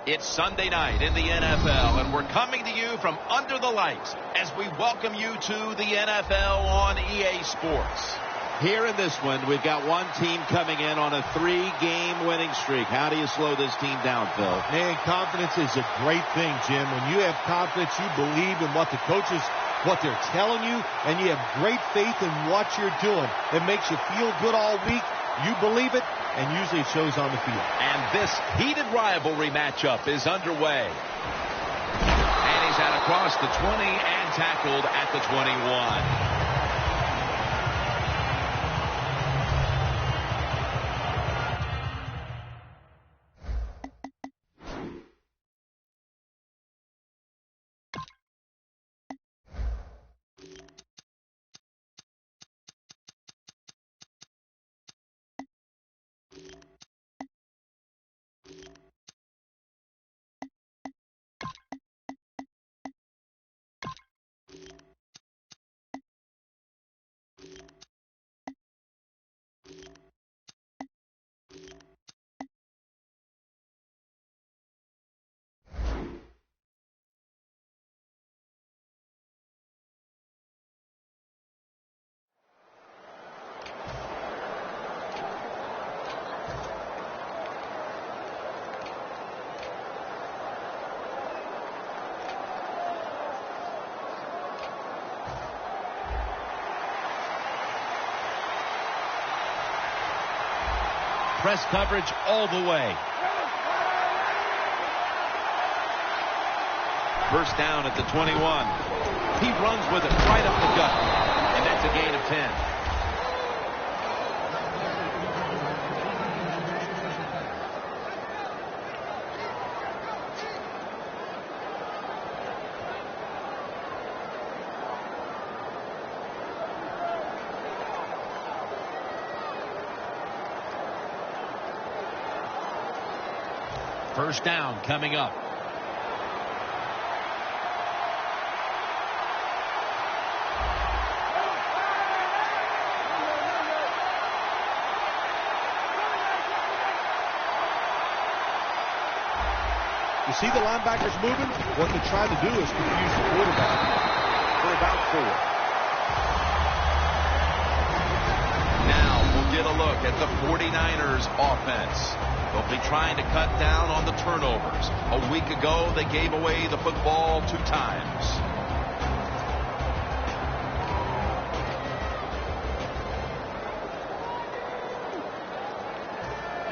It's Sunday night in the NFL, and we're coming to you from under the lights as we welcome you to the NFL on EA Sports. Here in this one, we've got one team coming in on a 3-game winning streak. How do you slow this team down, Phil? Man, confidence is a great thing, Jim. When you have confidence, you believe in what the coaches, what they're telling you, and you have great faith in what you're doing. It makes you feel good all week. You believe it, and usually it shows on the field. And this heated rivalry matchup is underway. And he's out across the 20 and tackled at the 21. Press coverage all the way. First down at the 21. He runs with it right up the gut. And that's a gain of 10. First down coming up. You see the linebackers moving? What they're trying to do is confuse the quarterback for about 4. Now we'll get a look at the 49ers offense. They'll be trying to cut down on the turnovers. A week ago, they gave away the football 2 times.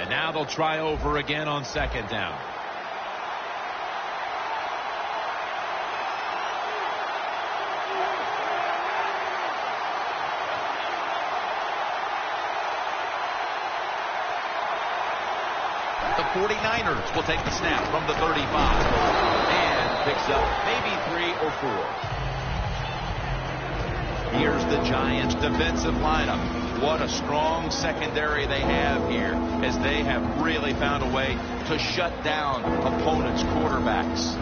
And now they'll try over again on second down. The 49ers will take the snap from the 35 and picks up maybe 3 or 4. Here's the Giants defensive lineup. What a strong secondary they have here, as they have really found a way to shut down opponents' quarterbacks.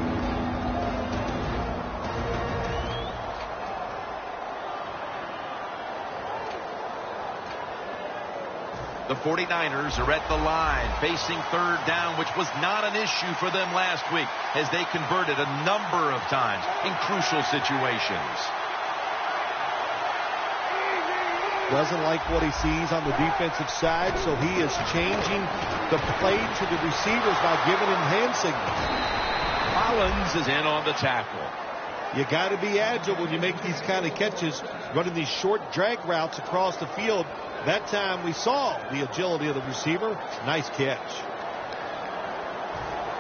The 49ers are at the line, facing third down, which was not an issue for them last week, as they converted a number of times in crucial situations. Doesn't like what he sees on the defensive side, so he is changing the play to the receivers by giving him hand signals. Collins is in on the tackle. You got to be agile when you make these kind of catches, running these short drag routes across the field. That time we saw the agility of the receiver. Nice catch.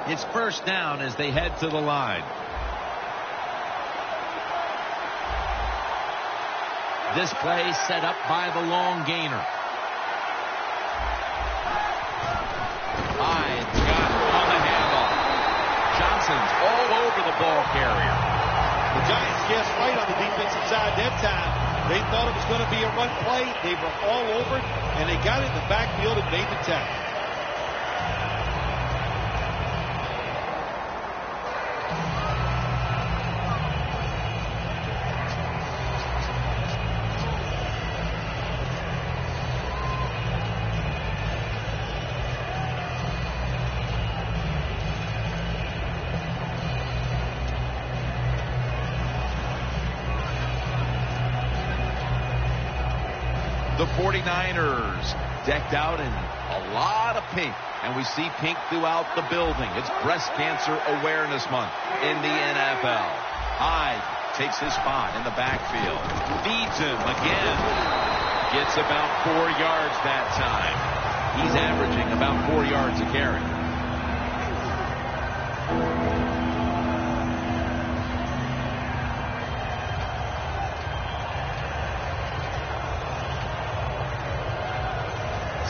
It's first down as they head to the line. This play set up by the long gainer. Hyde's got on the handoff. Johnson's all over the ball carrier. The Giants guessed right on the defensive side that time. They thought it was going to be a run play. They were all over it, and they got it in the backfield and made the tackle. The 49ers decked out in a lot of pink, and we see pink throughout the building. It's Breast Cancer Awareness Month in the NFL. Hyde takes his spot in the backfield. Feeds him again. Gets about 4 yards that time. He's averaging about 4 yards a carry.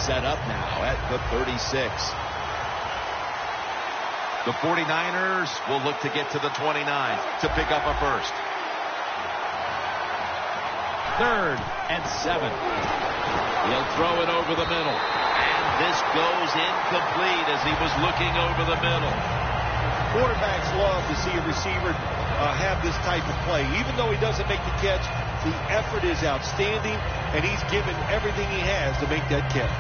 Set up now at the 36. The 49ers will look to get to the 29 to pick up a first. 3rd and 7. He'll throw it over the middle. And this goes incomplete as he was looking over the middle. Quarterbacks love to see a receiver have this type of play. Even though he doesn't make the catch, the effort is outstanding, and he's given everything he has to make that catch.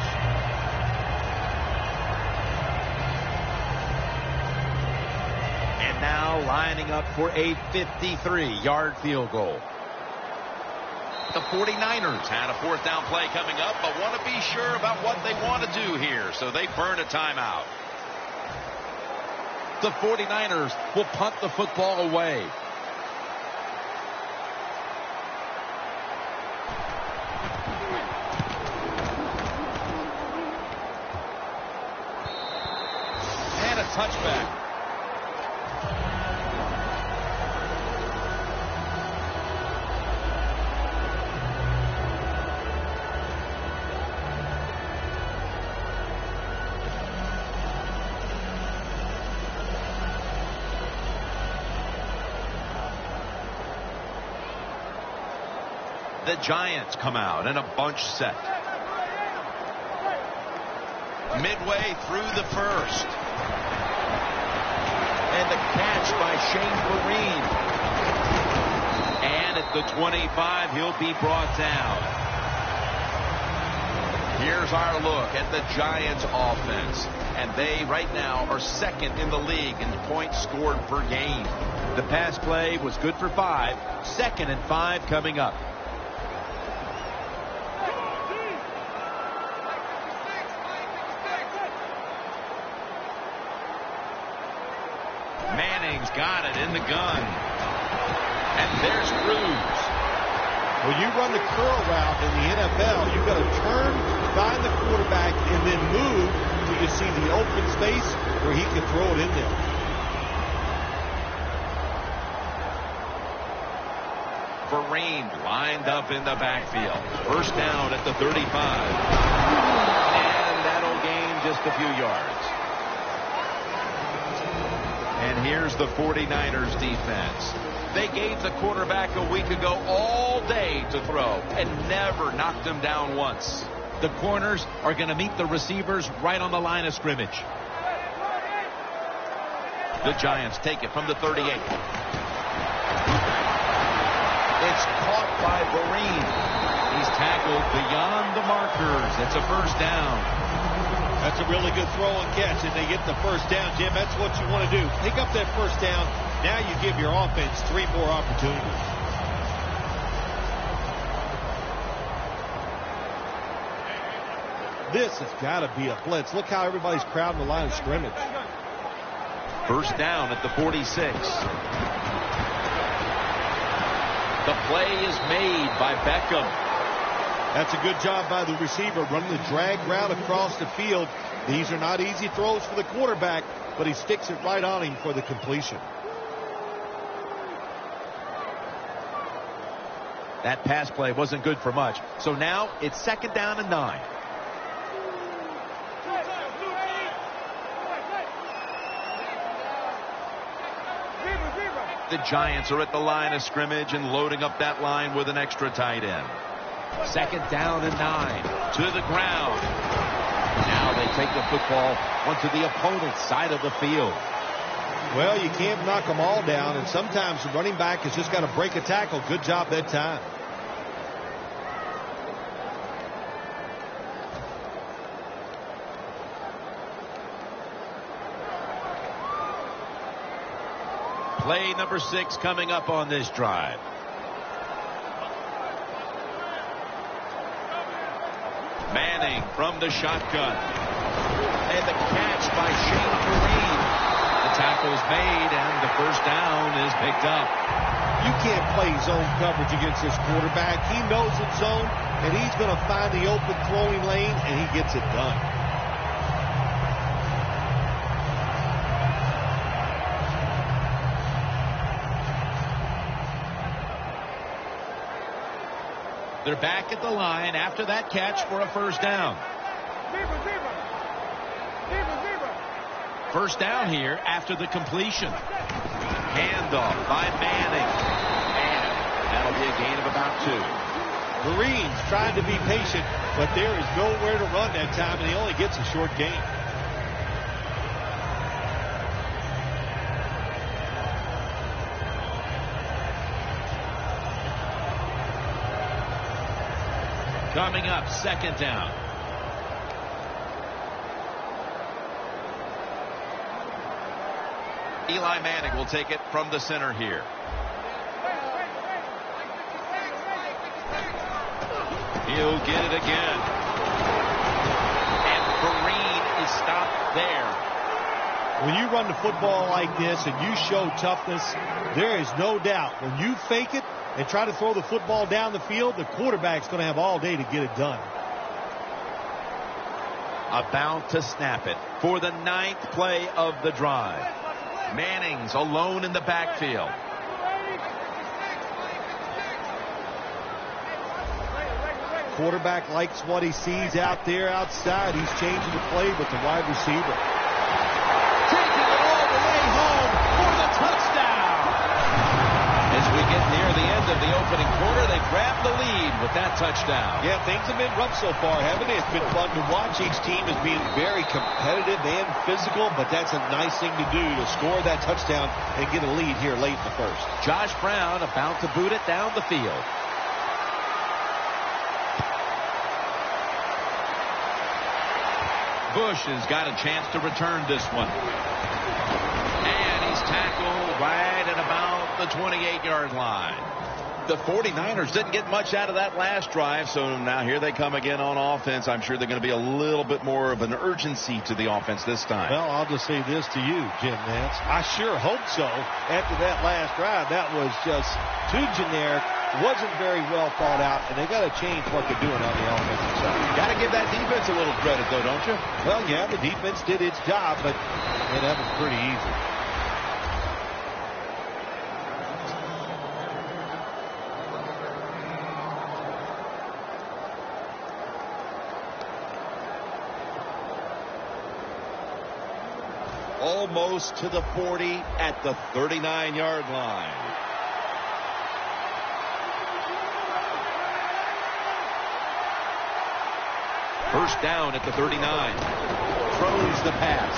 And now lining up for a 53-yard field goal. The 49ers had a 4th down play coming up, but want to be sure about what they want to do here, so they burn a timeout. The 49ers will punt the football away. And a touchback. The Giants come out in a bunch set. Midway through the first. And the catch by Shane Vereen. And at the 25, he'll be brought down. Here's our look at the Giants offense. And they right now are 2nd in the league in points scored per game. The pass play was good for 5. 2nd and 5 coming up. Manning's got it in the gun. And there's Cruz. When you run the curl route in the NFL, you've got to turn, find the quarterback, and then move till you see the open space where he can throw it in there. Vereen lined up in the backfield. 1st down at the 35. And that'll gain just a few yards. And here's the 49ers defense. They gave the quarterback a week ago all day to throw and never knocked him down once. The corners are going to meet the receivers right on the line of scrimmage. The Giants take it from the 38. It's caught by Vereen. He's tackled beyond the markers. It's a 1st down. That's a really good throw and catch, and they get the 1st down, Jim. That's what you want to do. Pick up that 1st down. Now you give your offense 3 more opportunities. This has got to be a blitz. Look how everybody's crowding the line of scrimmage. 1st down at the 46. The play is made by Beckham. That's a good job by the receiver, running the drag route across the field. These are not easy throws for the quarterback, but he sticks it right on him for the completion. That pass play wasn't good for much. So now it's 2nd down and 9. The Giants are at the line of scrimmage and loading up that line with an extra tight end. 2nd down and 9. To the ground. Now they take the football onto the opponent's side of the field. Well, you can't knock them all down, and sometimes the running back has just got to break a tackle. Good job that time. Play number 6 coming up on this drive. Manning from the shotgun. And the catch by Shane Vereen. The tackle's made, and the first down is picked up. You can't play zone coverage against this quarterback. He knows it's zone, and he's going to find the open throwing lane, and he gets it done. They're back at the line after that catch for a first down. First down here after the completion. Handoff by Manning. And that'll be a gain of about 2. Vereen's trying to be patient, but there is nowhere to run that time, and he only gets a short gain. Coming up, second down. Eli Manning will take it from the center here. He'll get it again. And Vereen is stopped there. When you run the football like this and you show toughness, there is no doubt when you fake it and try to throw the football down the field, the quarterback's going to have all day to get it done. About to snap it for the 9th play of the drive. Manning's alone in the backfield. Quarterback likes what he sees out there outside. He's changing the play with the wide receiver. Taking it all the way home for the touchdown. As we get near the end of the opening quarter, they grab the lead with that touchdown. Yeah, things have been rough so far, haven't they? It's been fun to watch. Each team is being very competitive and physical, but that's a nice thing to do, to score that touchdown and get a lead here late in the first. Josh Brown about to boot it down the field. Bush has got a chance to return this one. And he's tackled right at about the 28-yard line. The 49ers didn't get much out of that last drive, so now here they come again on offense. I'm sure they're going to be a little bit more of an urgency to the offense this time. Well, I'll just say this to you, Jim Nance. I sure hope so. After that last drive, that was just too generic. Wasn't very well thought out, and they got to change what they're doing on the offensive side. Got to give that defense a little credit, though, don't you? Well, yeah, the defense did its job, but that was pretty easy. Almost to the 40 at the 39-yard line. First down at the 39. Throws the pass.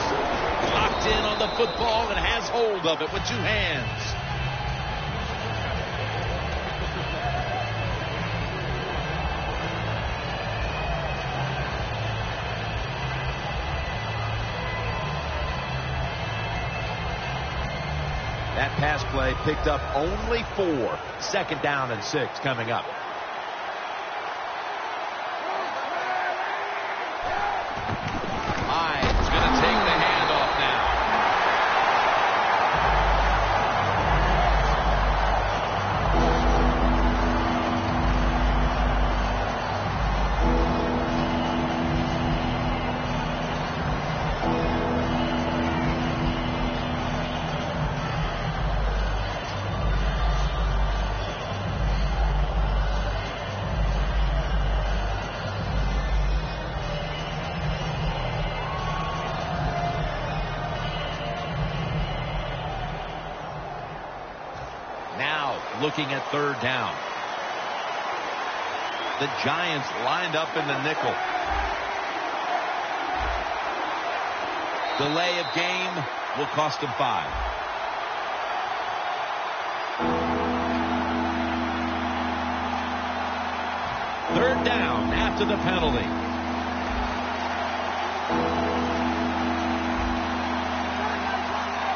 Locked in on the football and has hold of it with 2 hands. That pass play picked up only 4. Second down and 6 coming up. Hyde's going to take the handoff now. Looking at third down. The Giants lined up in the nickel. Delay of game will cost them 5. Third down after the penalty.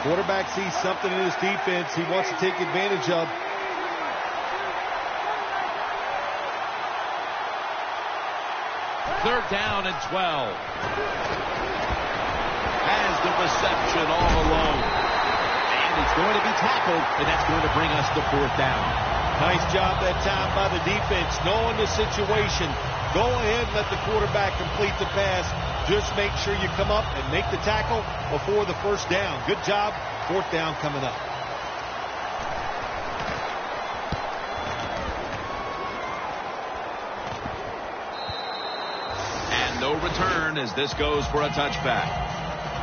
Quarterback sees something in his defense he wants to take advantage of. 3rd down and 12. Has the reception all alone. And it's going to be tackled, and that's going to bring us to 4th down. Nice job that time by the defense, knowing the situation. Go ahead and let the quarterback complete the pass. Just make sure you come up and make the tackle before the 1st down. Good job. 4th down coming up. And no return as this goes for a touchback.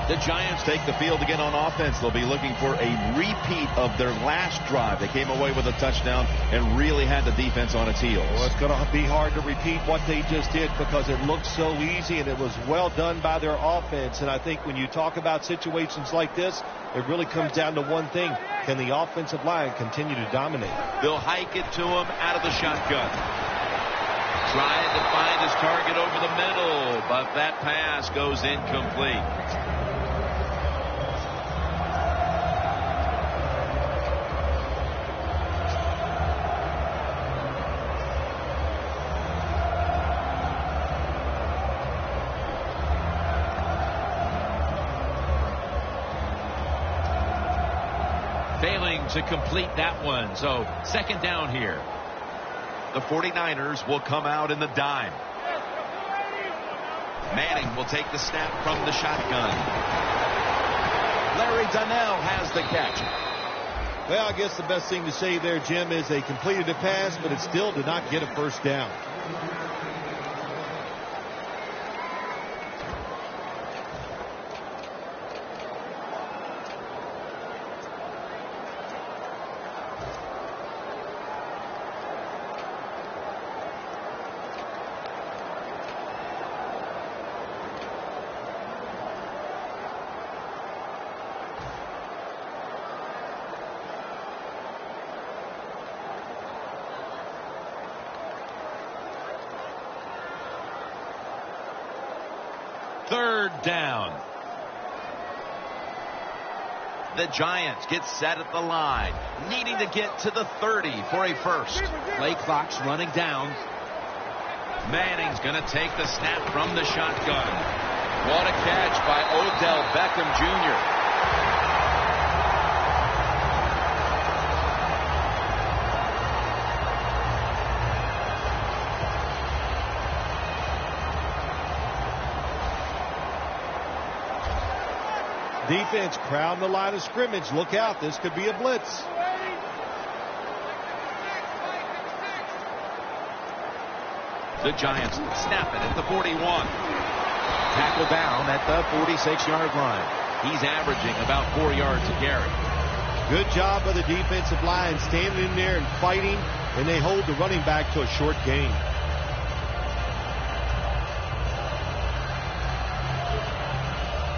The Giants take the field again on offense. They'll be looking for a repeat of their last drive. They came away with a touchdown and really had the defense on its heels. Well, it's going to be hard to repeat what they just did because it looked so easy and it was well done by their offense. And I think when you talk about situations like this, it really comes down to one thing. Can the offensive line continue to dominate? They'll hike it to him out of the shotgun. Trying to find his target over the middle, but that pass goes incomplete. Failing to complete that one, so 2nd down here. The 49ers will come out in the dime. Manning will take the snap from the shotgun. Larry Donnell has the catch. Well, I guess the best thing to say there, Jim, is they completed a pass, but it still did not get a 1st down. Third down. The Giants get set at the line, needing to get to the 30 for a first. Play clock's running down. Manning's going to take the snap from the shotgun. What a catch by Odell Beckham Jr. Defense crowding the line of scrimmage. Look out. This could be a blitz. The Giants snap it at the 41. Tackle down at the 46-yard line. He's averaging about 4 yards a carry. Good job by the defensive line standing in there and fighting, and they hold the running back to a short gain.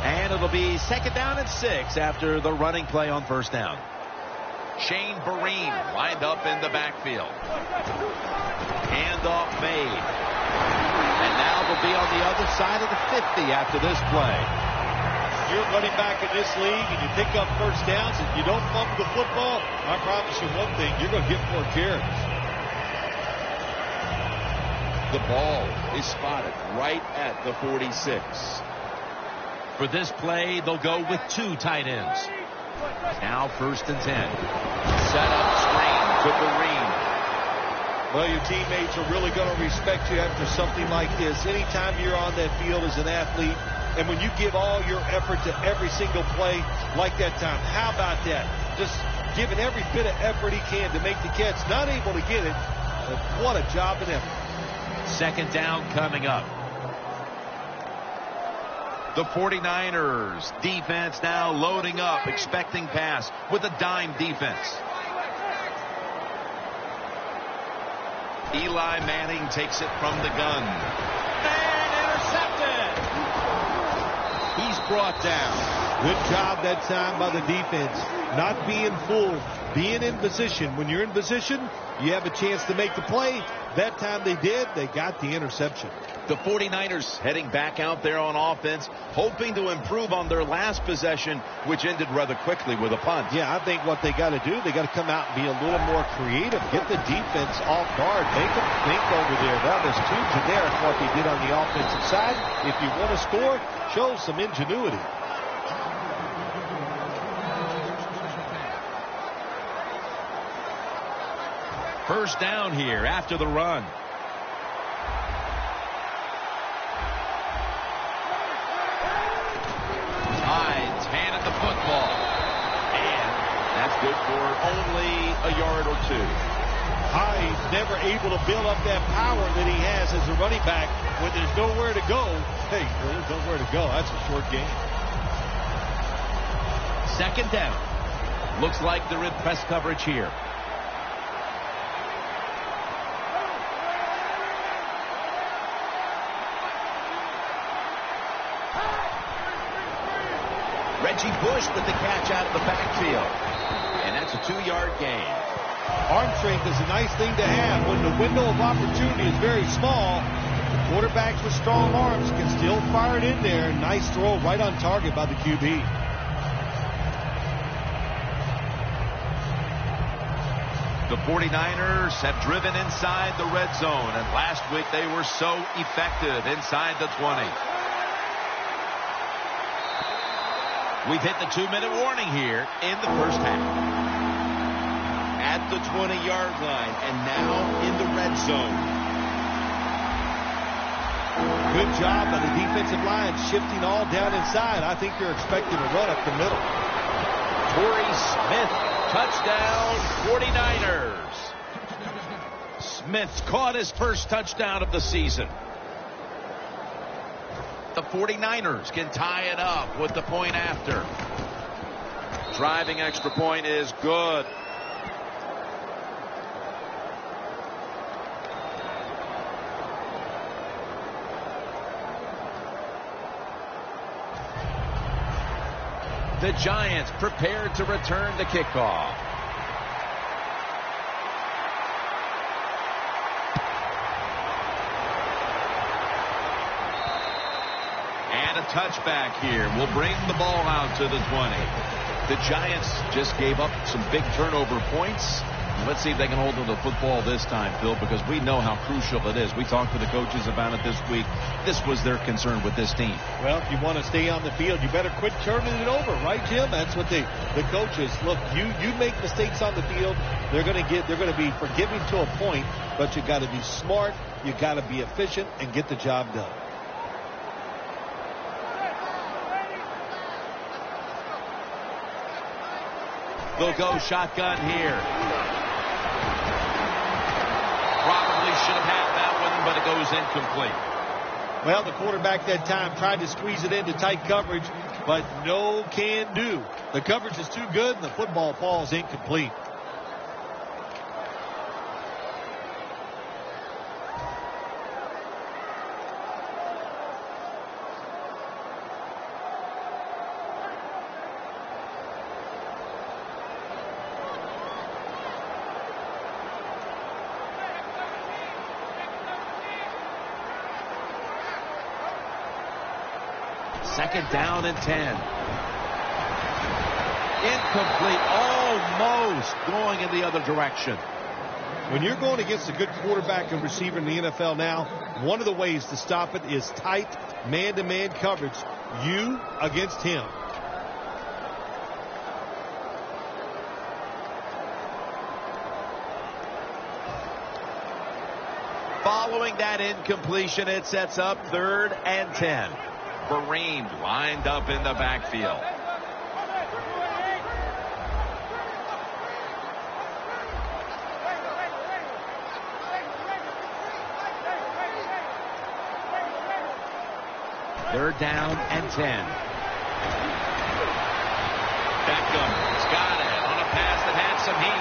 And it'll be 2nd down and 6 after the running play on 1st down. Shane Vereen lined up in the backfield. Handoff made. And now they'll be on the other side of the 50 after this play. You're running back in this league and you pick up 1st downs and you don't fumble the football, I promise you one thing, you're going to get 4 carries. The ball is spotted right at the 46. For this play, they'll go with 2 tight ends. Now 1st and 10. Set up screen to Vereen. Well, your teammates are really going to respect you after something like this. Anytime you're on that field as an athlete, and when you give all your effort to every single play like that time, how about that? Just giving every bit of effort he can to make the catch. Not able to get it, but what a job and effort. 2nd down coming up. The 49ers defense now loading up, expecting pass with a dime defense. Eli Manning takes it from the gun. And intercepted. He's brought down. Good job that time by the defense. Not being fooled, being in position. When you're in position, you have a chance to make the play. That time they did, they got the interception. The 49ers heading back out there on offense, hoping to improve on their last possession, which ended rather quickly with a punt. Yeah, I think what they got to do, they got to come out and be a little more creative. Get the defense off guard. Make them think over there. That was too generic what they did on the offensive side. If you want to score, show some ingenuity. First down here after the run. Hyde's handed the football. And that's good for only a yard or two. Hyde's never able to build up that power that he has as a running back when there's nowhere to go. Hey, there's nowhere to go. That's a short game. Second down. Looks like they're in press coverage here. Reggie Bush with the catch out of the backfield. And that's a 2-yard gain. Arm strength is a nice thing to have when the window of opportunity is very small. Quarterbacks with strong arms can still fire it in there. Nice throw right on target by the QB. The 49ers have driven inside the red zone, and last week they were so effective inside the 20. We've hit the 2-minute warning here in the first half. At the 20-yard line, and now in the red zone. Good job by the defensive line shifting all down inside. I think they're expecting a run up the middle. Torrey Smith, touchdown 49ers. Smith caught his first touchdown of the season. The 49ers can tie it up with the point after. Driving extra point is good. The Giants prepared to return the kickoff. And a touchback here will bring the ball out to the 20. The Giants just gave up some big turnover points. Let's see if they can hold on to the football this time, Phil, because we know how crucial it is. We talked to the coaches about it this week. This was their concern with this team. Well, if you want to stay on the field, you better quit turning it over, right, Jim? That's what the coaches look. You make mistakes on the field, they're going to be forgiving to a point, but you got to be smart, you got to be efficient, and get the job done. They'll go shotgun here. Probably should have had that one, but it goes incomplete. Well, the quarterback that time tried to squeeze it into tight coverage, but no can do. The coverage is too good, and the football falls incomplete. Second down and 10. Incomplete, almost going in the other direction. When you're going against a good quarterback and receiver in the NFL now, one of the ways to stop it is tight man-to-man coverage. You against him. Following that incompletion, it sets up 3rd and 10. Kareem lined up in the backfield. Third down and 10. Beckham's got it on a pass that had some heat.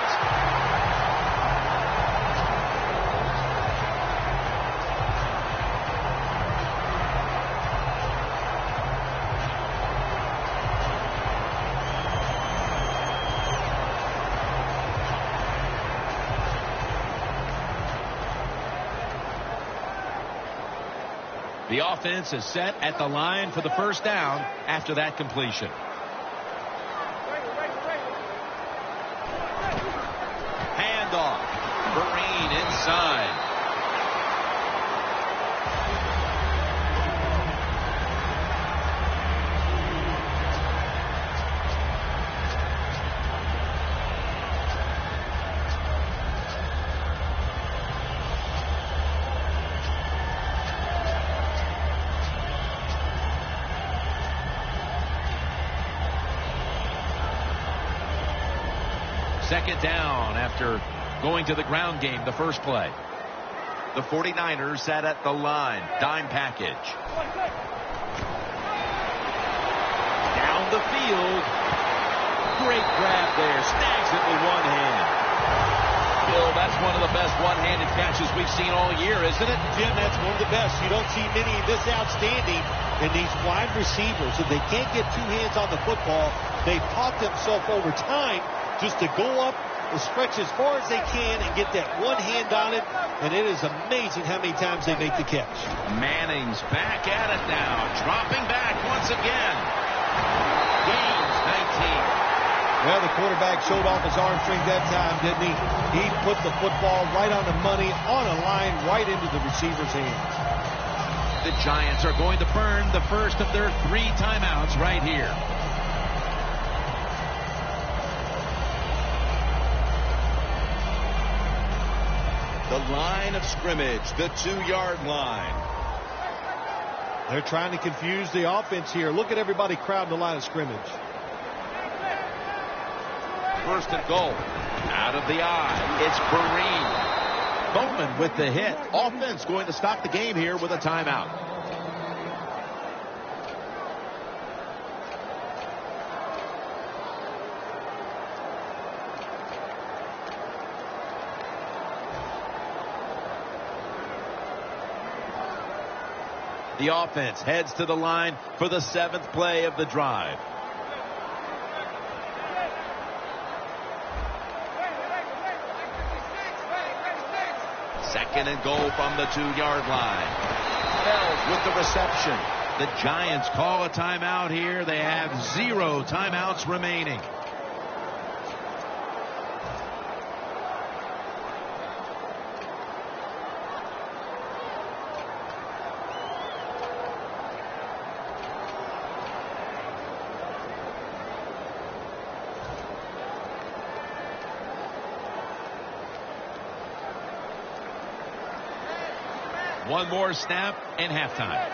The offense is set at the line for the first down after that completion. Handoff. Vereen inside. Second down after going to the ground game the first play. The 49ers sat at the line. Dime package. Down the field. Great grab there. Snags it with one hand. Bill, that's one of the best one-handed catches we've seen all year, isn't it? Jim, that's one of the best. You don't see many this outstanding. And these wide receivers, if they can't get two hands on the football, they taught themselves over time just to go up and stretch as far as they can and get that one hand on it. And it is amazing how many times they make the catch. Manning's back at it now. Dropping back once again. Gains 19. Well, the quarterback showed off his arm strength that time, didn't he? He put the football right on the money, on a line, right into the receiver's hands. The Giants are going to burn the first of their 3 timeouts right here. The line of scrimmage, the 2-yard line. They're trying to confuse the offense here. Look at everybody crowding the line of scrimmage. First and goal. Out of the eye. It's Vereen. Bowman with the hit. Offense going to stop the game here with a timeout. The offense heads to the line for the 7th play of the drive. Second and goal from the 2-yard line. Bell with the reception. The Giants call a timeout here. They have 0 timeouts remaining. One more snap and halftime.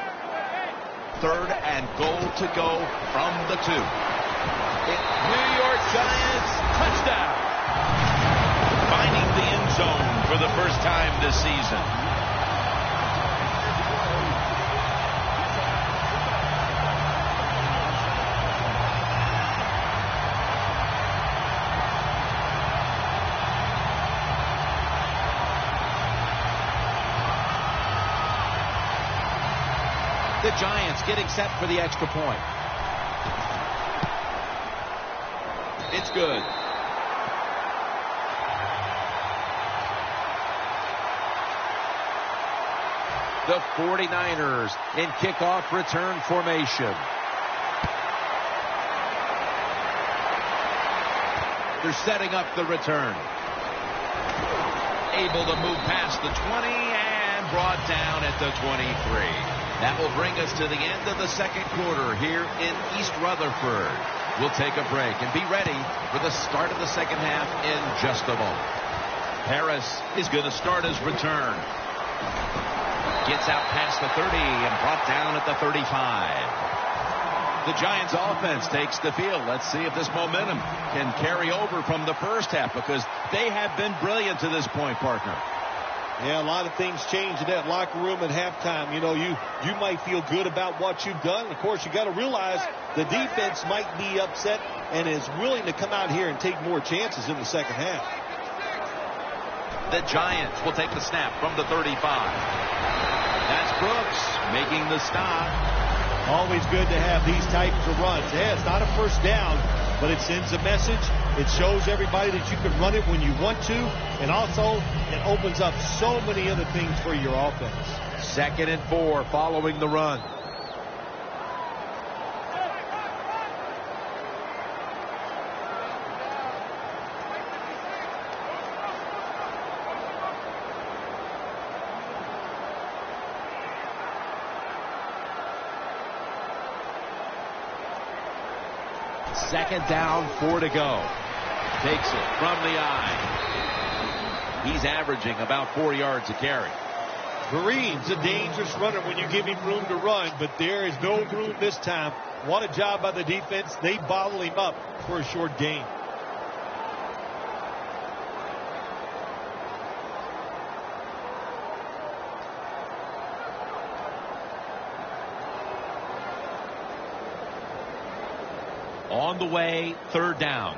3rd and goal to go from the 2. New York Giants touchdown. Finding the end zone for the first time this season. The Giants getting set for the extra point. It's good. The 49ers in kickoff return formation. They're setting up the return. Able to move past the 20 and brought down at the 23. That will bring us to the end of the second quarter here in East Rutherford. We'll take a break and be ready for the start of the second half in just a moment. Harris is going to start his return. Gets out past the 30 and brought down at the 35. The Giants offense takes the field. Let's see if this momentum can carry over from the first half, because they have been brilliant to this point, partner. Yeah, a lot of things change in that locker room at halftime. You know, you might feel good about what you've done. Of course, you got to realize the defense might be upset and is willing to come out here and take more chances in the second half. The Giants will take the snap from the 35. That's Brooks making the stop. Always good to have these types of runs. Yeah, it's not a first down, but it sends a message. It shows everybody that you can run it when you want to, and also it opens up so many other things for your offense. 2nd and 4 following the run. Second down, 4 to go. Takes it from the eye. He's averaging about 4 yards a carry. Kareem's a dangerous runner when you give him room to run, but there is no room this time. What a job by the defense. They bottle him up for a short gain. On the way, 3rd down.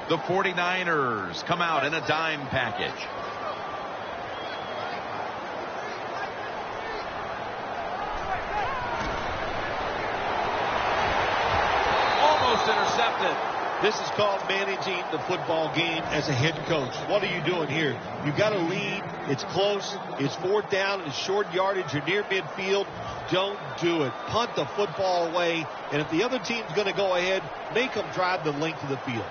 The 49ers come out in a dime package. Almost intercepted. This is called managing the football game as a head coach. What are you doing here? You got to lead. It's close. It's 4th down. It's short yardage. You're near midfield. Don't do it. Punt the football away. And if the other team's going to go ahead, make them drive the length of the field.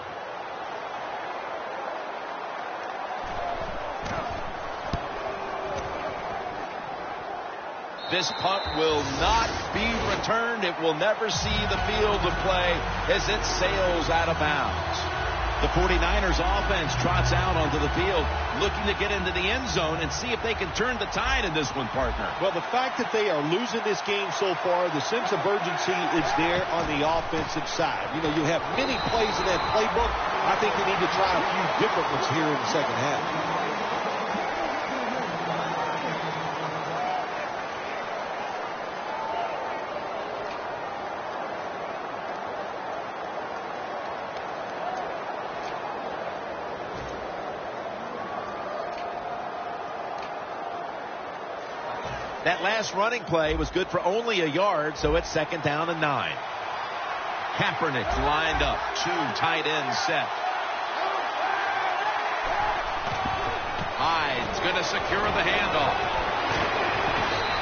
This punt will not be returned. It will never see the field of play as it sails out of bounds. The 49ers offense trots out onto the field, looking to get into the end zone and see if they can turn the tide in this one, partner. Well, the fact that they are losing this game so far, the sense of urgency is there on the offensive side. You know, you have many plays in that playbook. I think they need to try a few different ones here in the second half. That last running play was good for only a yard, so it's 2nd down and 9. Kaepernick lined up, 2 tight ends set. Hyde's going to secure the handoff.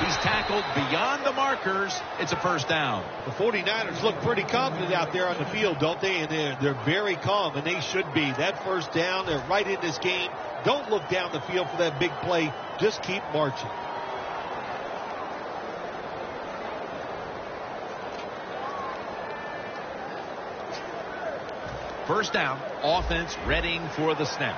He's tackled beyond the markers. It's a 1st down. The 49ers look pretty confident out there on the field, don't they? And they're very calm, and they should be. That 1st down, they're right in this game. Don't look down the field for that big play. Just keep marching. First down, offense readying for the snap.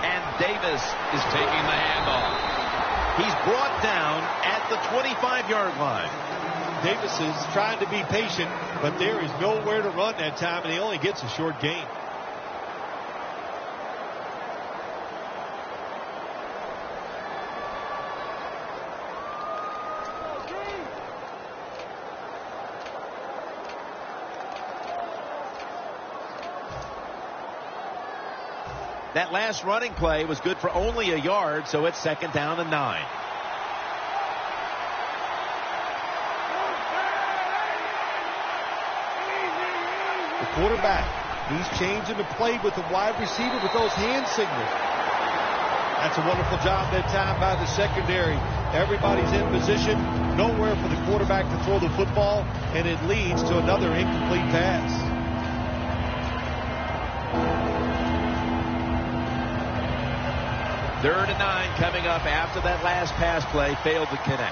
And Davis is taking the handoff. He's brought down at the 25-yard line. Davis is trying to be patient, but there is nowhere to run that time, and he only gets a short gain. That last running play was good for only a yard, so it's 2nd down and 9. The quarterback, he's changing the play with the wide receiver with those hand signals. That's a wonderful job that time by the secondary. Everybody's in position, nowhere for the quarterback to throw the football, and it leads to another incomplete pass. Third and 9 coming up after that last pass play failed to connect.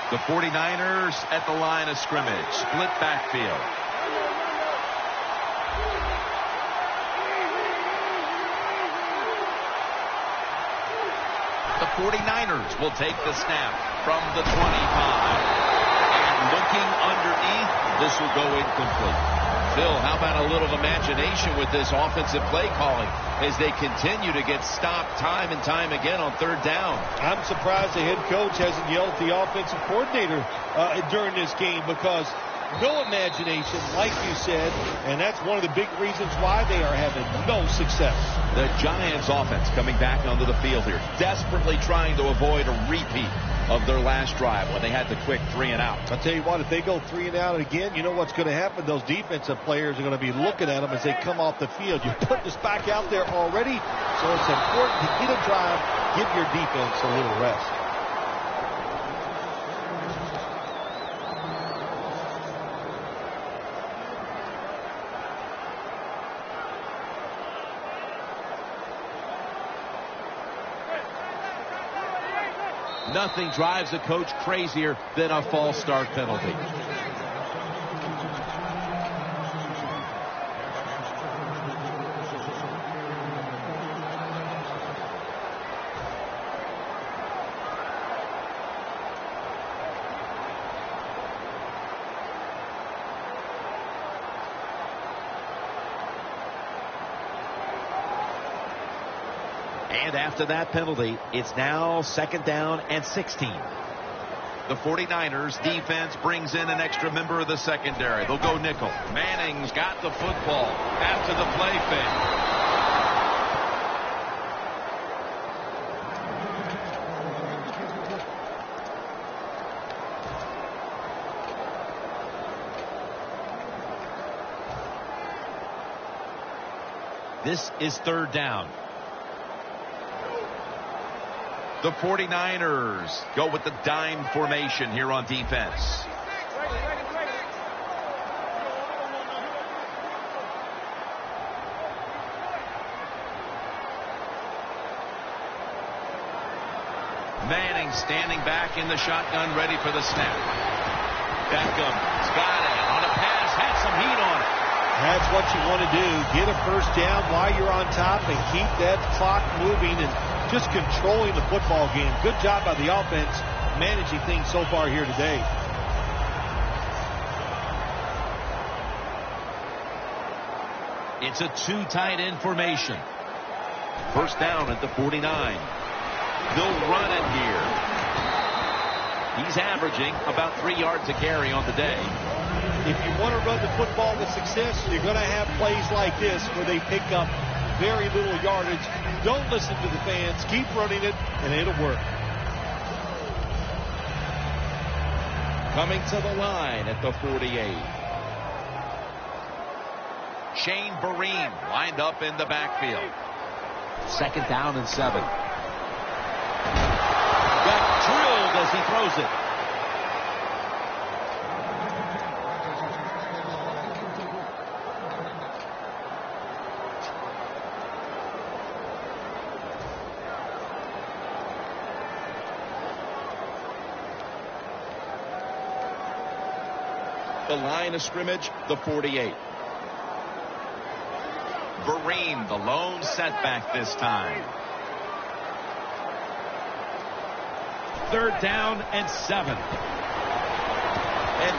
The 49ers at the line of scrimmage. Split backfield. The 49ers will take the snap from the 25. And looking underneath, this will go incomplete. Phil, how about a little imagination with this offensive play calling as they continue to get stopped time and time again on 3rd down? I'm surprised the head coach hasn't yelled at the offensive coordinator during this game, because no imagination, like you said, and that's one of the big reasons why they are having no success. The Giants offense coming back onto the field here, desperately trying to avoid a repeat of their last drive when they had the quick 3 and out. I'll tell you what, if they go 3 and out again, you know what's going to happen? Those defensive players are going to be looking at them as they come off the field. You put this back out there already, so it's important to get a drive, give your defense a little rest. Nothing drives a coach crazier than a false start penalty. And after that penalty, it's now 2nd down and 16. The 49ers defense brings in an extra member of the secondary. They'll go nickel. Manning's got the football after the play fake. This is 3rd down. The 49ers go with the dime formation here on defense. Manning standing back in the shotgun, ready for the snap. Beckham's got it on a pass, had some heat on it. That's what you want to do. Get a first down while you're on top and keep that clock moving and just controlling the football game. Good job by the offense managing things so far here today. It's a 2 tight end formation. First down at the 49. They'll run it here. He's averaging about 3 yards a carry on the day. If you want to run the football with success, you're going to have plays like this where they pick up very little yardage. Don't listen to the fans. Keep running it, and it'll work. Coming to the line at the 48. Shane Vereen lined up in the backfield. 2nd down and 7. Got drilled as he throws it. The line of scrimmage, the 48. Vereen, the lone setback this time. 3rd down and 7. And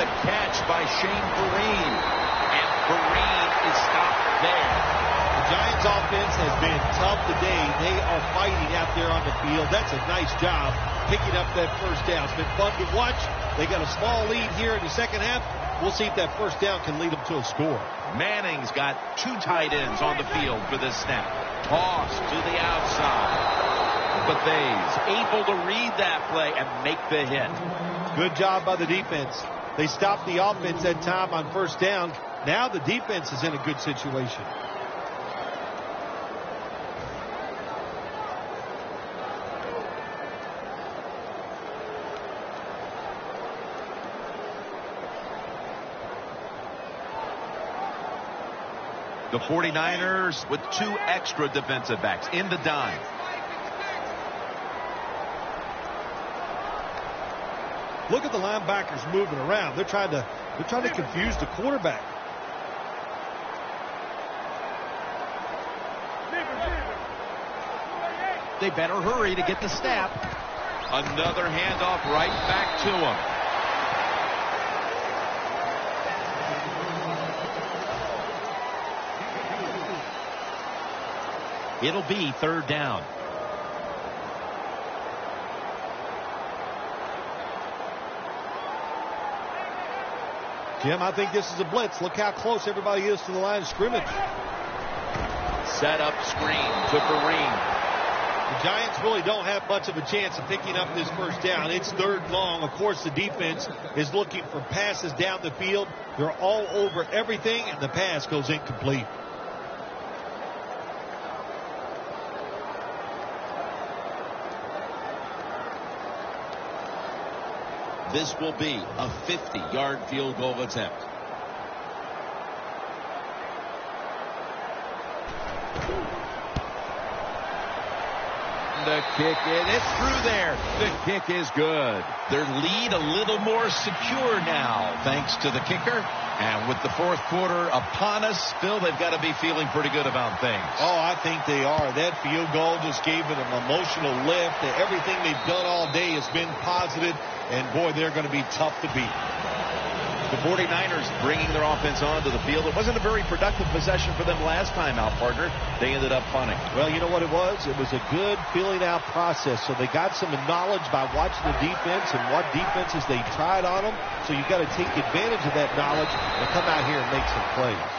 the catch by Shane Vereen. And Vereen is stopped there. The Giants offense has been tough today. They are fighting out there on the field. That's a nice job picking up that first down. It's been fun to watch. They got a small lead here in the second half. We'll see if that first down can lead them to a score. Manning's got 2 tight ends on the field for this snap. Toss to the outside. Bethays able to read that play and make the hit. Good job by the defense. They stopped the offense that time on first down. Now the defense is in a good situation. The 49ers with 2 extra defensive backs in the dime. Look at the linebackers moving around. They're trying to confuse the quarterback. They better hurry to get the snap. Another handoff right back to him. It'll be 3rd down. Jim, I think this is a blitz. Look how close everybody is to the line of scrimmage. Set up screen to Vereen. The Giants really don't have much of a chance of picking up this first down. It's third long. Of course, the defense is looking for passes down the field. They're all over everything, and the pass goes incomplete. This will be a 50-yard field goal attempt. The kick, it's through there. The kick is good. Their lead a little more secure now, thanks to the kicker. And with the fourth quarter upon us, Phil, they've got to be feeling pretty good about things. Oh, I think they are. That field goal just gave it an emotional lift. Everything they've done all day has been positive. And, boy, they're going to be tough to beat. The 49ers bringing their offense onto the field. It wasn't a very productive possession for them last time out, partner. They ended up punting. Well, you know what it was? It was a good filling out process. So they got some knowledge by watching the defense and what defenses they tried on them. So you've got to take advantage of that knowledge and come out here and make some plays.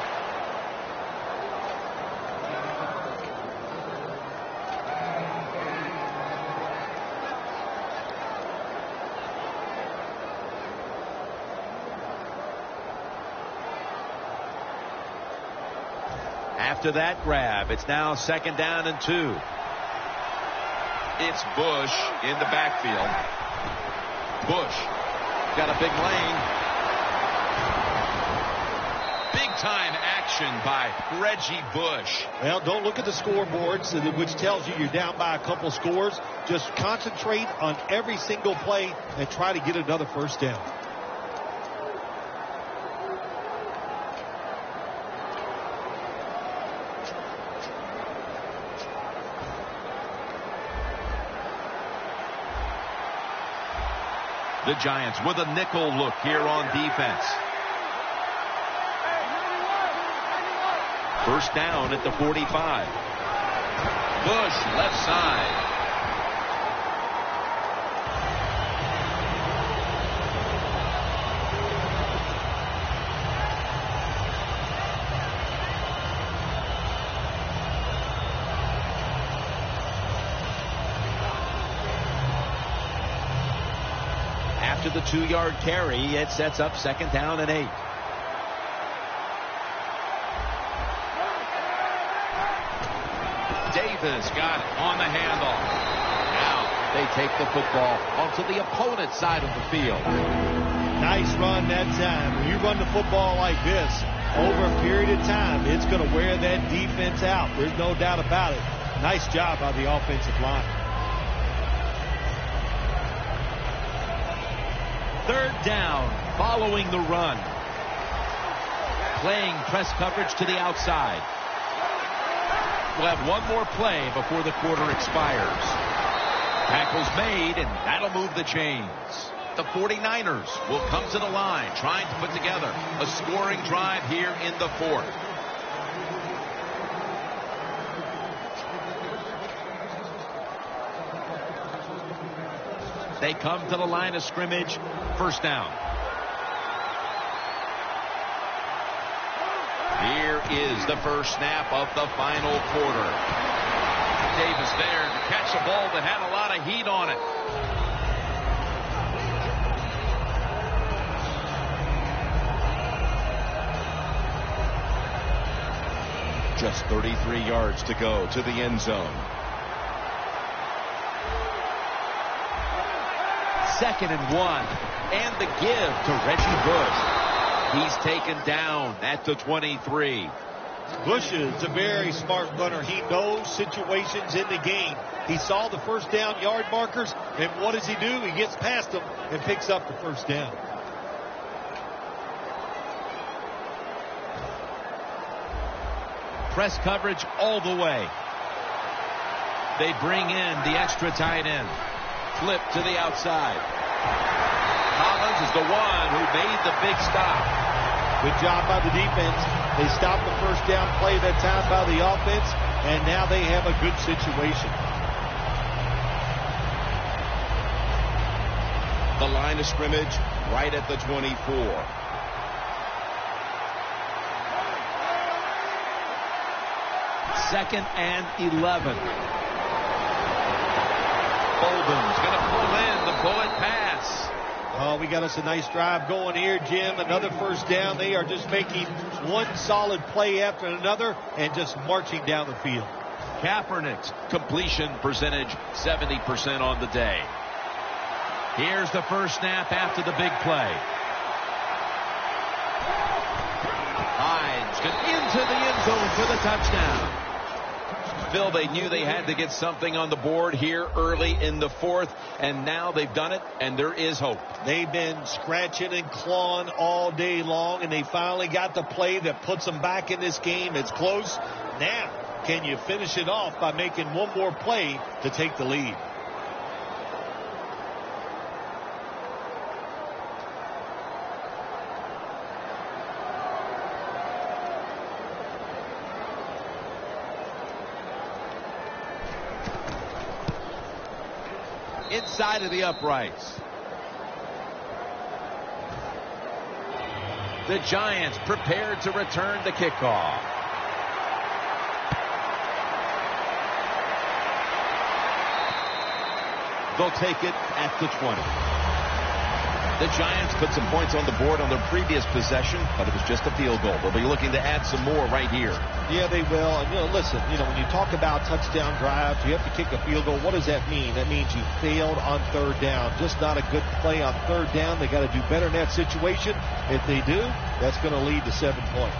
After that grab, it's now 2nd down and 2. It's Bush in the backfield. Bush got a big lane. Big time action by Reggie Bush. Well, don't look at the scoreboards, which tells you you're down by a couple scores. Just concentrate on every single play and try to get another first down. The Giants with a nickel look here on defense. First down at the 45. Bush left side. To the 2-yard carry, it sets up 2nd down and 8. Davis got it on the handoff. Now they take the football onto the opponent's side of the field. Nice run that time. When you run the football like this over a period of time, it's going to wear that defense out. There's no doubt about it. Nice job by the offensive line. 3rd down following the run. Playing press coverage to the outside. We'll have one more play before the quarter expires. Tackle's made, and that'll move the chains. The 49ers will come to the line trying to put together a scoring drive here in the 4th. They come to the line of scrimmage. First down. Here is the first snap of the final quarter. Davis there to catch a ball that had a lot of heat on it. Just 33 yards to go to the end zone. 2nd and 1, and the give to Reggie Bush. He's taken down at the 23. Bush is a very smart runner. He knows situations in the game. He saw the first down yard markers, and what does he do? He gets past them and picks up the first down. Press coverage all the way. They bring in the extra tight end. Flip to the outside. Collins is the one who made the big stop. Good job by the defense. They stopped the first down play that time by the offense, and now they have a good situation. The line of scrimmage right at the 24. 2nd and 11. Bolden's going to pull in the bullet pass. Oh, we got us a nice drive going here, Jim. Another first down. They are just making one solid play after another and just marching down the field. Kaepernick's completion percentage 70% on the day. Here's the first snap after the big play. Hines into the end zone for the touchdown. Phil, they knew they had to get something on the board here early in the 4th, and now they've done it, and there is hope. They've been scratching and clawing all day long, and they finally got the play that puts them back in this game. It's close. Now, can you finish it off by making one more play to take the lead? Inside of the uprights. The Giants prepared to return the kickoff. They'll take it at the 20. The Giants put some points on the board on their previous possession, but it was just a field goal. They'll be looking to add some more right here. Yeah, they will. And, listen, when you talk about touchdown drives, you have to kick a field goal. What does that mean? That means you failed on 3rd down. Just not a good play on 3rd down. They got to do better in that situation. If they do, that's going to lead to 7 points.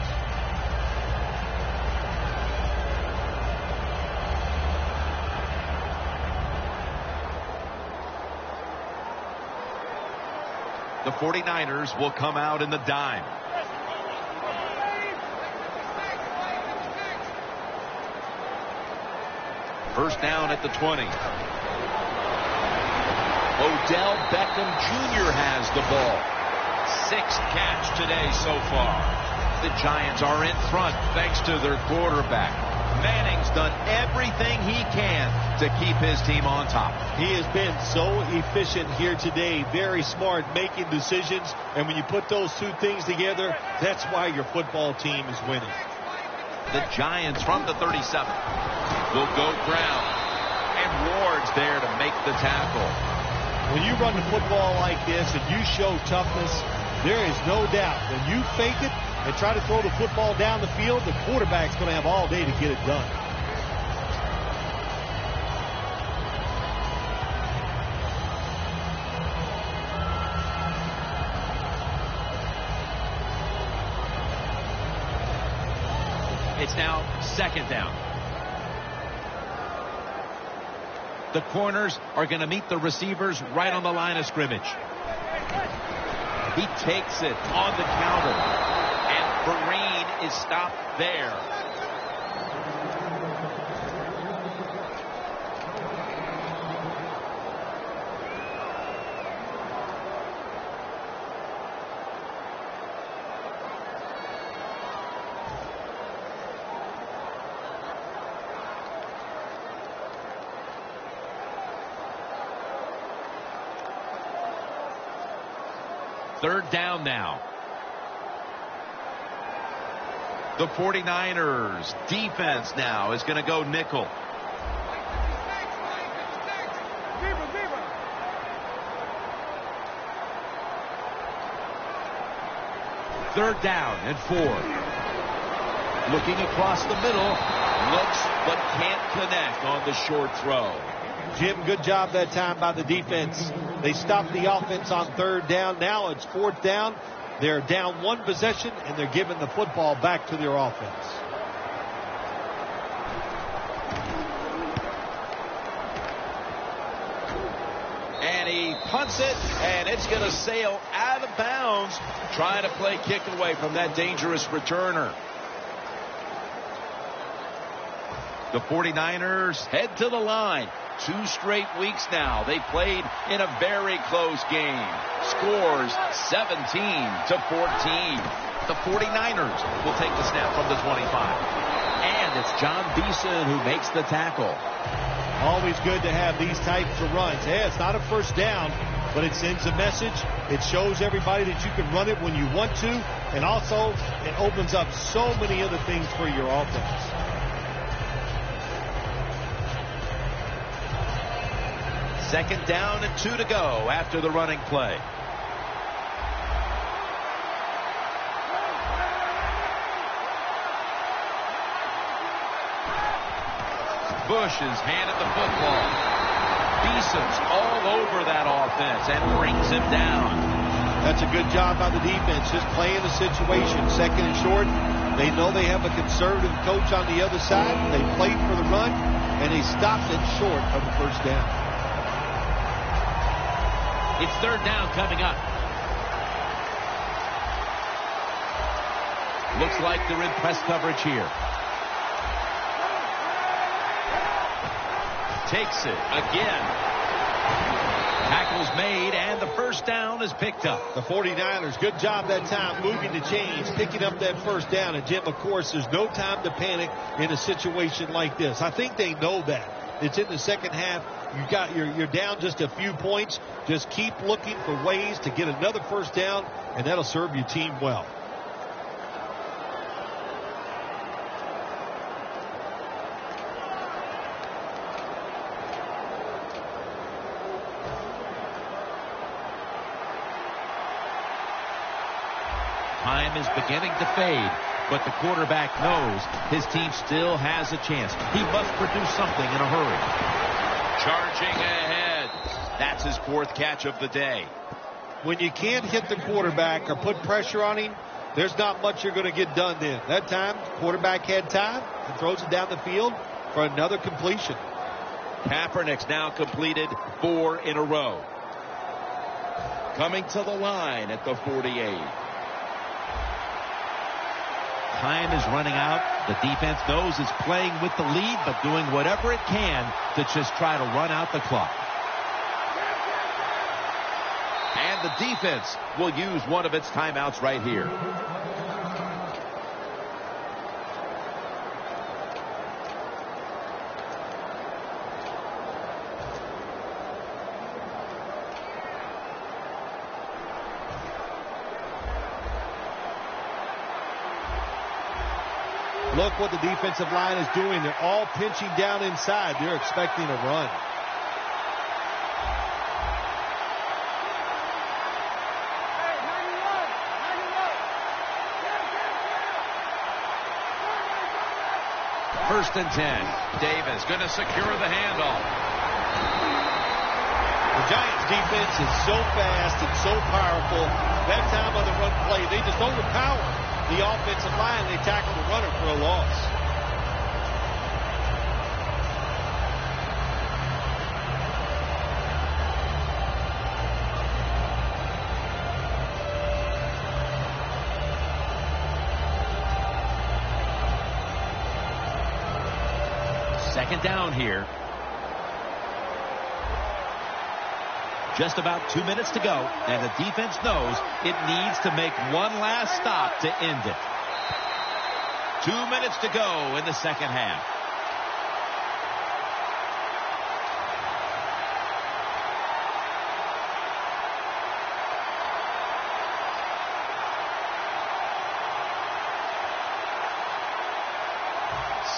The 49ers will come out in the dime. First down at the 20. Odell Beckham Jr. has the ball. 6th catch today so far. The Giants are in front thanks to their quarterback. Manning's done everything he can to keep his team on top. He has been so efficient here today. Very smart, making decisions. And when you put those two things together, that's why your football team is winning. The Giants from the 37 will go ground. And Ward's there to make the tackle. When you run the football like this and you show toughness, there is no doubt when you fake it and try to throw the football down the field, the quarterback's going to have all day to get it done. It's now 2nd down. The corners are going to meet the receivers right on the line of scrimmage. He takes it on the counter. And Vereen is stopped there. Third down now. The 49ers defense now is going to go nickel. Third down and 4. Looking across the middle. Looks but can't connect on the short throw. Jim, good job that time by the defense. They stopped the offense on 3rd down. Now it's 4th down. They're down 1 possession, and they're giving the football back to their offense. And he punts it, and it's going to sail out of bounds, trying to play kick away from that dangerous returner. The 49ers head to the line. 2 straight weeks now. They played in a very close game. Scores 17-14. The 49ers will take the snap from the 25. And it's John Beeson who makes the tackle. Always good to have these types of runs. Yeah, it's not a first down, but it sends a message. It shows everybody that you can run it when you want to. And also, it opens up so many other things for your offense. 2nd down and 2 to go after the running play. Bush has handed the football. Beeson's all over that offense and brings him down. That's a good job by the defense, just playing the situation. 2nd and short. They know they have a conservative coach on the other side. They played for the run, and they stopped it short of the 1st down. It's 3rd down coming up. Looks like they're in press coverage here. Takes it again. Tackle's made, and the 1st down is picked up. The 49ers, good job that time moving the chains, picking up that 1st down. And, Jim, of course, there's no time to panic in a situation like this. I think they know that. It's in the 2nd half. You're down just a few points. Just keep looking for ways to get another 1st down, and that'll serve your team well. Time is beginning to fade, but the quarterback knows his team still has a chance. He must produce something in a hurry. Charging ahead. That's his 4th catch of the day. When you can't hit the quarterback or put pressure on him, there's not much you're going to get done then. That time, quarterback had time and throws it down the field for another completion. Kaepernick's now completed 4 in a row. Coming to the line at the 48. Time is running out. The defense knows it's playing with the lead, but doing whatever it can to just try to run out the clock. And the defense will use one of its timeouts right here. Look what the defensive line is doing. They're all pinching down inside. They're expecting a run. First and 10. Davis going to secure the handoff. The Giants defense is so fast and so powerful. That time on the run play, they just overpower the offensive line. They tackle the runner for a loss. Second down here. Just about 2 minutes to go, and the defense knows it needs to make one last stop to end it. 2 minutes to go in the 2nd half.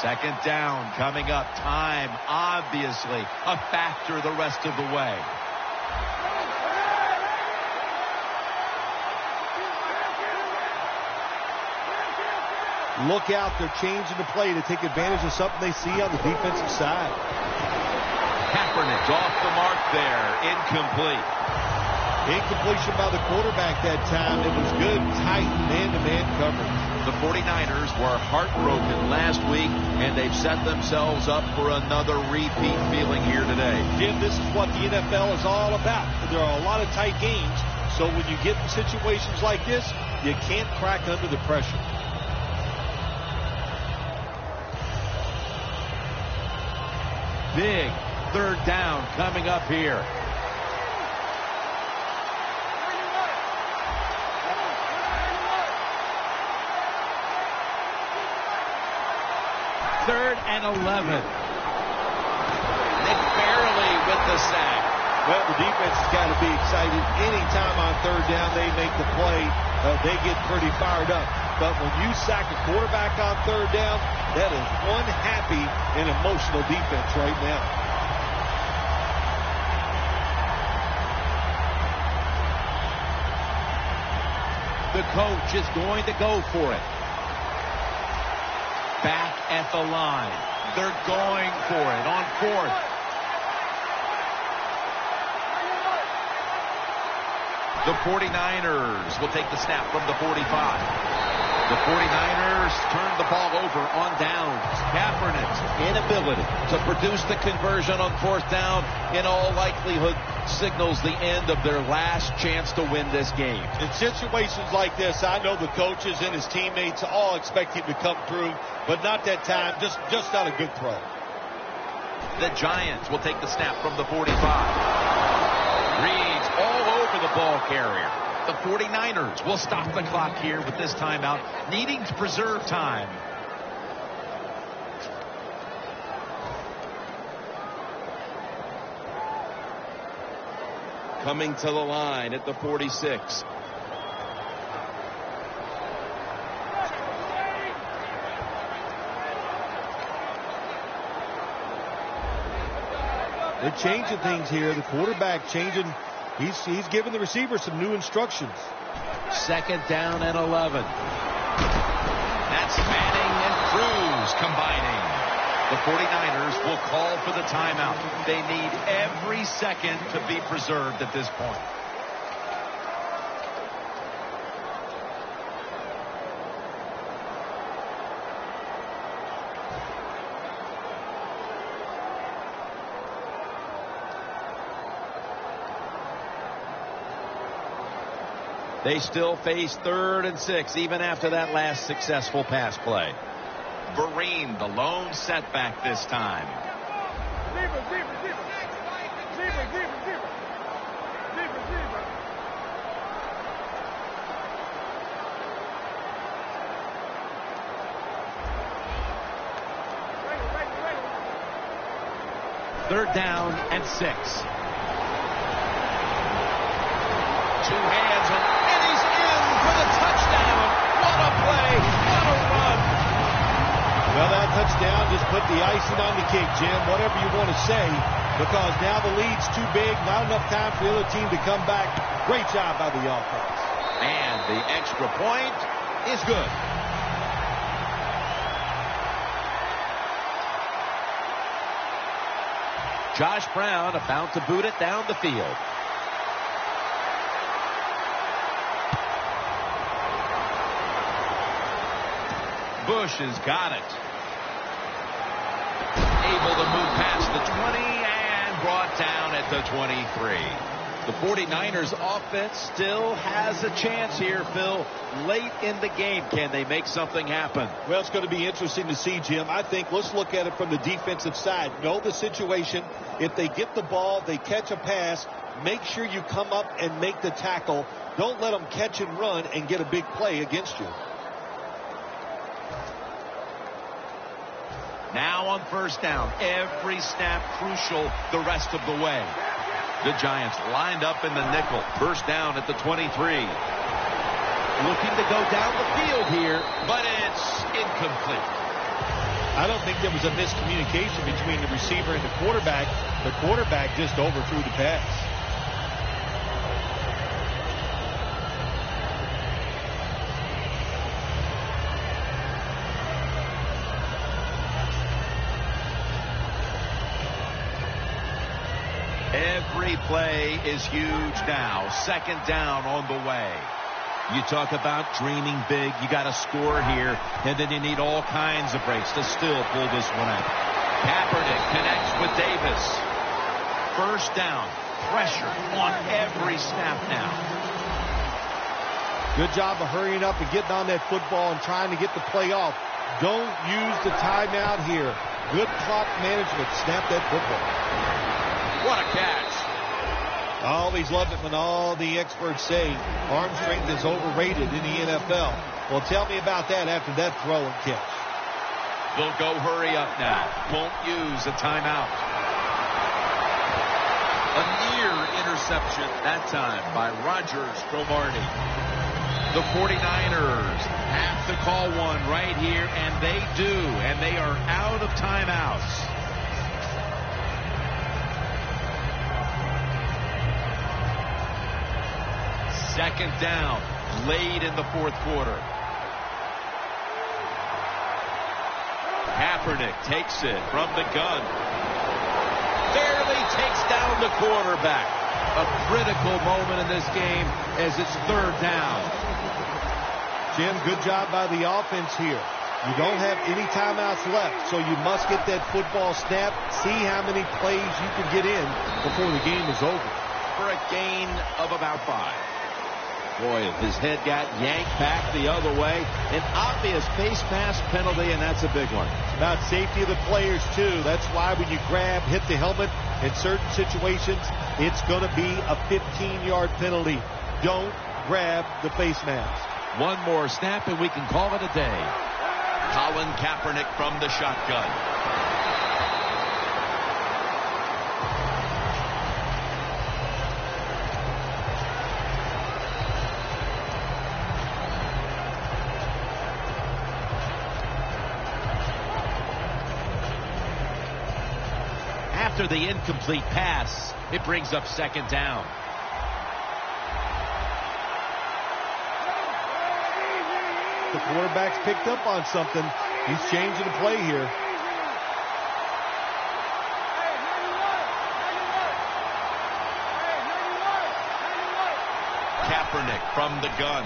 Second down coming up. Time, obviously, a factor the rest of the way. Look out, they're changing the play to take advantage of something they see on the defensive side. Kaepernick off the mark there. Incomplete. Incompletion by the quarterback that time. It was good, tight, man-to-man coverage. The 49ers were heartbroken last week, and they've set themselves up for another repeat feeling here today. Jim, this is what the NFL is all about. There are a lot of tight games, so when you get in situations like this, you can't crack under the pressure. Big third down coming up here. Third and 11. They barely with the sack. Well, the defense has got to be excited. Anytime on third down they make the play, they get pretty fired up. But when you sack a quarterback on third down, that is one happy and emotional defense right now. The coach is going to go for it. Back at the line. They're going for it on fourth. The 49ers will take the snap from the 45. The 49ers turn the ball over on downs. Kaepernick's inability to produce the conversion on fourth down in all likelihood signals the end of their last chance to win this game. In situations like this, I know the coaches and his teammates all expect him to come through, but not that time. Just not a good throw. The Giants will take the snap from the 45. Reed's all over the ball carrier. The 49ers will stop the clock here with this timeout, needing to preserve time. Coming to the line at the 46. They're changing things here. The quarterback changing. He's giving the receiver some new instructions. Second down and 11. That's Manning and Cruz combining. The 49ers will call for the timeout. They need every second to be preserved at this point. They still face 3rd and 6, even after that last successful pass play. Vereen, the lone setback this time. Third down and 6. Two hands and he's in for the touchdown. What a play. What a run. Well, that touchdown just put the icing on the cake, Jim, whatever you want to say, because now the lead's too big, not enough time for the other team to come back. Great job by the offense. And the extra point is good. Josh Brown about to boot it down the field. Bush has got it. Able to move past the 20 and brought down at the 23. The 49ers offense still has a chance here, Phil. Late in the game, can they make something happen? Well, it's going to be interesting to see, Jim. I think let's look at it from the defensive side. Know the situation. If they get the ball, they catch a pass, make sure you come up and make the tackle. Don't let them catch and run and get a big play against you. Now on first down, every snap crucial the rest of the way. The Giants lined up in the nickel. First down at the 23. Looking to go down the field here, but it's incomplete. I don't think there was a miscommunication between the receiver and the quarterback. The quarterback just overthrew the pass. Every play is huge now. Second down on the way. You talk about dreaming big. You got to score here, and then you need all kinds of breaks to still pull this one out. Kaepernick connects with Davis. First down. Pressure on every snap now. Good job of hurrying up and getting on that football and trying to get the play off. Don't use the timeout here. Good clock management. Snap that football. What a catch. Always love it when all the experts say arm strength is overrated in the NFL. Well, tell me about that after that throw and catch. They'll go hurry up now. Won't use a timeout. A near interception that time by Rogers Cromartie. The 49ers have to call one right here, and they do, and they are out of timeouts. Second down. late in the fourth quarter. Kaepernick takes it from the gun. Barely takes down the quarterback. A critical moment in this game as it's third down. Jim, good job by the offense here. You don't have any timeouts left, so you must get that football snap, see how many plays you can get in before the game is over. For a gain of about 5. Boy, if his head got yanked back the other way, an obvious face mask penalty, and that's a big one. About safety of the players, too. That's why when you grab, hit the helmet in certain situations, it's going to be a 15-yard penalty. Don't grab the face mask. One more snap, and we can call it a day. Colin Kaepernick from the shotgun. After the incomplete pass, it brings up second down. The quarterback's picked up on something. He's changing the play here. Kaepernick from the gun.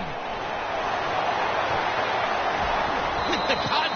With the cut.